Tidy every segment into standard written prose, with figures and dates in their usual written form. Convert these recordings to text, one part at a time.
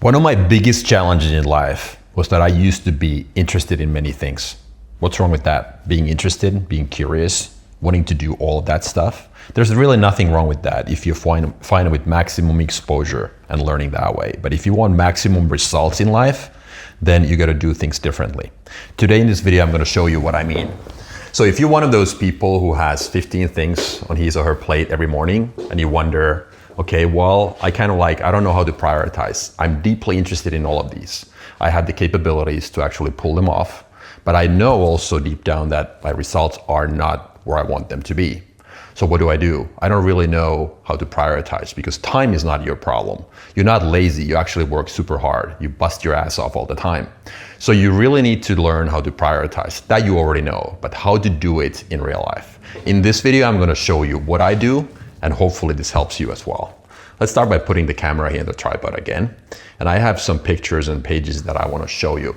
One of my biggest challenges in life was that I used to be interested in many things. What's wrong with that? Being interested, being curious, wanting to do all of that stuff. There's really nothing wrong with that if you find it with maximum exposure and learning that way. But if you want maximum results in life, then you got to do things differently. Today in this video, I'm going to show you what I mean. So if you're one of those people who has 15 things on his or her plate every morning and you wonder, okay, well, I don't know how to prioritize. I'm deeply interested in all of these. I have the capabilities to actually pull them off, but I know also deep down that my results are not where I want them to be. So what do? I don't really know how to prioritize because time is not your problem. You're not lazy, you actually work super hard. You bust your ass off all the time. So you really need to learn how to prioritize. That you already know, but how to do it in real life. In this video, I'm gonna show you what I do, and hopefully this helps you as well. Let's start by putting the camera here in the tripod again. And I have some pictures and pages that I wanna show you.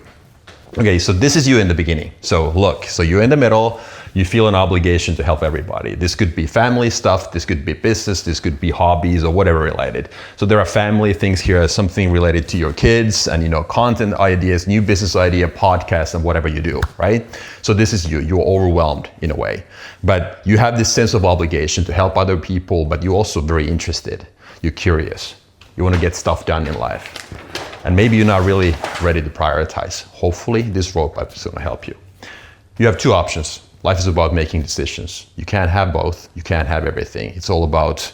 Okay, so this is you in the beginning. So look, so you're in the middle, you feel an obligation to help everybody. This could be family stuff, this could be business, this could be hobbies or whatever related. So there are family things here, something related to your kids and content ideas, new business idea, podcasts and whatever you do, right? So this is you, you're overwhelmed in a way. But you have this sense of obligation to help other people, but you're also very interested. You're curious. You want to get stuff done in life. And maybe you're not really ready to prioritize. Hopefully this roadmap is going to help you. You have two options. Life is about making decisions. You can't have both. You can't have everything. It's all about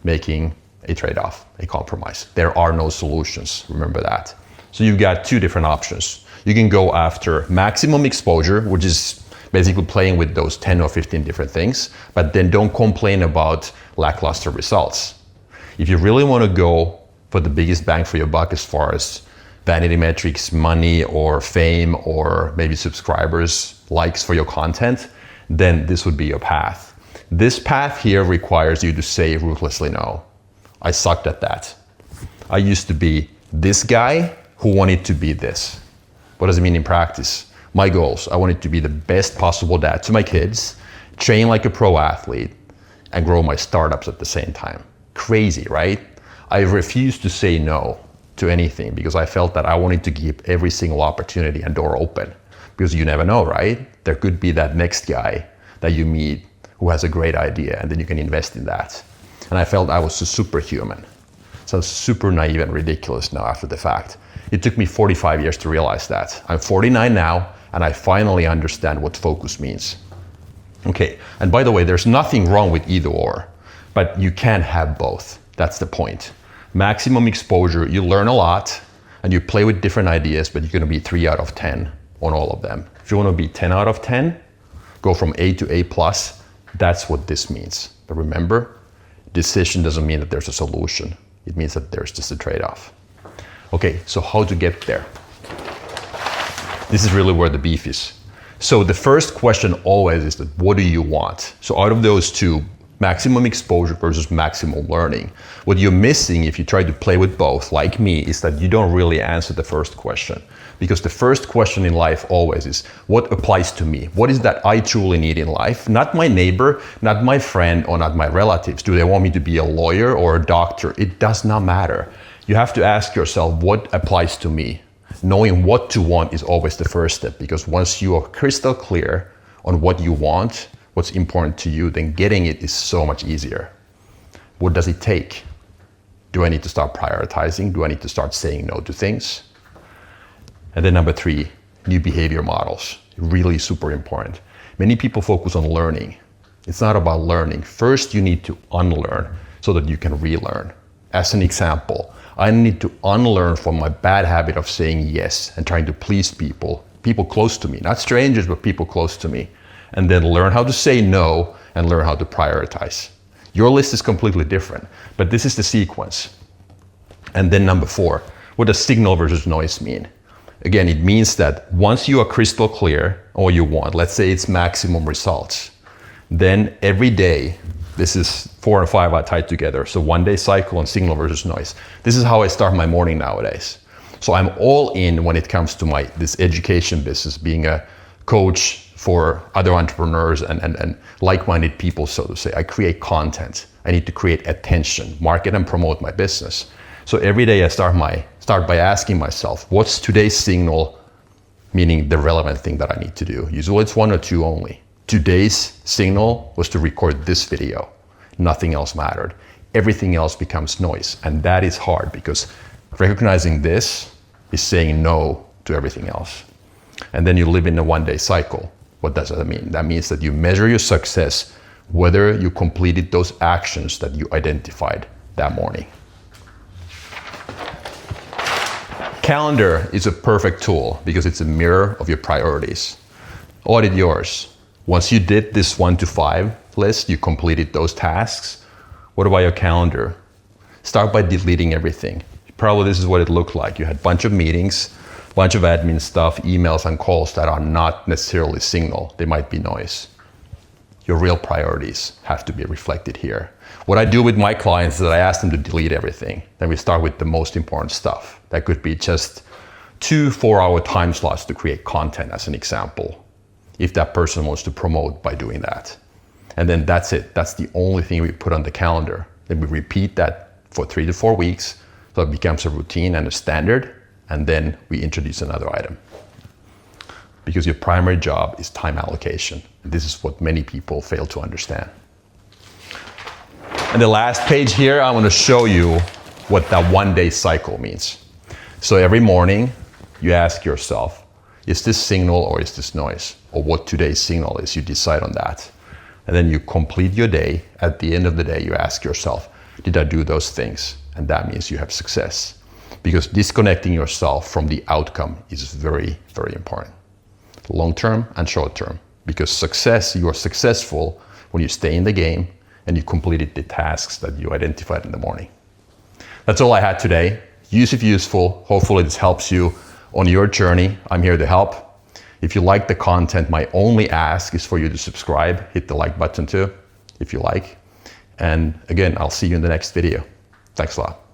making a trade-off, a compromise. There are no solutions. Remember that. So you've got two different options. You can go after maximum exposure, which is basically playing with those 10 or 15 different things, but then don't complain about lackluster results. If you really want to go for the biggest bang for your buck as far as vanity metrics, money or fame or maybe subscribers, likes for your content, then this would be your path. This path here requires you to say ruthlessly no. I sucked at that. I used to be this guy who wanted to be this. What does it mean in practice? My goals, I wanted to be the best possible dad to my kids, train like a pro athlete, and grow my startups at the same time. Crazy, right? I refused to say no to anything because I felt that I wanted to keep every single opportunity and door open. Because you never know, right? There could be that next guy that you meet who has a great idea and then you can invest in that. And I felt I was a superhuman. So super naive and ridiculous now after the fact. It took me 45 years to realize that. I'm 49 now and I finally understand what focus means. Okay, and by the way, there's nothing wrong with either or, but you can't have both. That's the point. Maximum exposure, you learn a lot and you play with different ideas, but you're gonna be 3 out of 10 on all of them. If you wanna be 10 out of 10, go from A to A+, that's what this means. But remember, decision doesn't mean that there's a solution. It means that there's just a trade-off. Okay, so how to get there? This is really where the beef is. So the first question always is that what do you want? So out of those two, maximum exposure versus maximum learning. What you're missing if you try to play with both, like me, is that you don't really answer the first question. Because the first question in life always is, what applies to me? What is that I truly need in life? Not my neighbor, not my friend, or not my relatives. Do they want me to be a lawyer or a doctor? It does not matter. You have to ask yourself, what applies to me? Knowing what to want is always the first step, because once you are crystal clear on what you want, what's important to you, then getting it is so much easier. What does it take? Do I need to start prioritizing? Do I need to start saying no to things? And then number 3, new behavior models. Really super important. Many people focus on learning. It's not about learning. First, you need to unlearn so that you can relearn. As an example, I need to unlearn from my bad habit of saying yes and trying to please people close to me, not strangers, but people close to me. And then learn how to say no and learn how to prioritize. Your list is completely different, but this is the sequence. And then number 4, what does signal versus noise mean? Again, it means that once you are crystal clear on what you want, let's say it's maximum results, then every day, this is 4 and 5 are tied together. So 1 day cycle and signal versus noise. This is how I start my morning nowadays. So I'm all in when it comes to this education business, being a coach for other entrepreneurs and like-minded people, so to say. I create content. I need to create attention, market and promote my business. So every day I start my start by asking myself, what's today's signal, meaning the relevant thing that I need to do? Usually it's one or two only. Today's signal was to record this video. Nothing else mattered. Everything else becomes noise. And that is hard because recognizing this is saying no to everything else. And then you live in a one-day cycle. What does that mean? That means that you measure your success whether you completed those actions that you identified that morning. Calendar is a perfect tool because it's a mirror of your priorities. Audit yours. Once you did this 1 to 5 list, you completed those tasks. What about your calendar? Start by deleting everything. Probably this is what it looked like. You had a bunch of meetings, a bunch of admin stuff, emails and calls that are not necessarily signal. They might be noise. Your real priorities have to be reflected here. What I do with my clients is that I ask them to delete everything. Then we start with the most important stuff. That could be just 2 4-hour time slots to create content as an example, if that person wants to promote by doing that. And then that's it. That's the only thing we put on the calendar. Then we repeat that for 3 to 4 weeks, so it becomes a routine and a standard, and then we introduce another item. Because your primary job is time allocation. And this is what many people fail to understand. And the last page here, I want to show you what that one-day cycle means. So every morning, you ask yourself, is this signal or is this noise? Or what today's signal is, you decide on that. And then you complete your day. At the end of the day, you ask yourself, did I do those things? And that means you have success. Because disconnecting yourself from the outcome is very, very important. Long-term and short-term. Because success, you are successful when you stay in the game and you completed the tasks that you identified in the morning. That's all I had today. Use if useful. Hopefully this helps you on your journey. I'm here to help. If you like the content, my only ask is for you to subscribe. Hit the like button too, if you like. And again, I'll see you in the next video. Thanks a lot.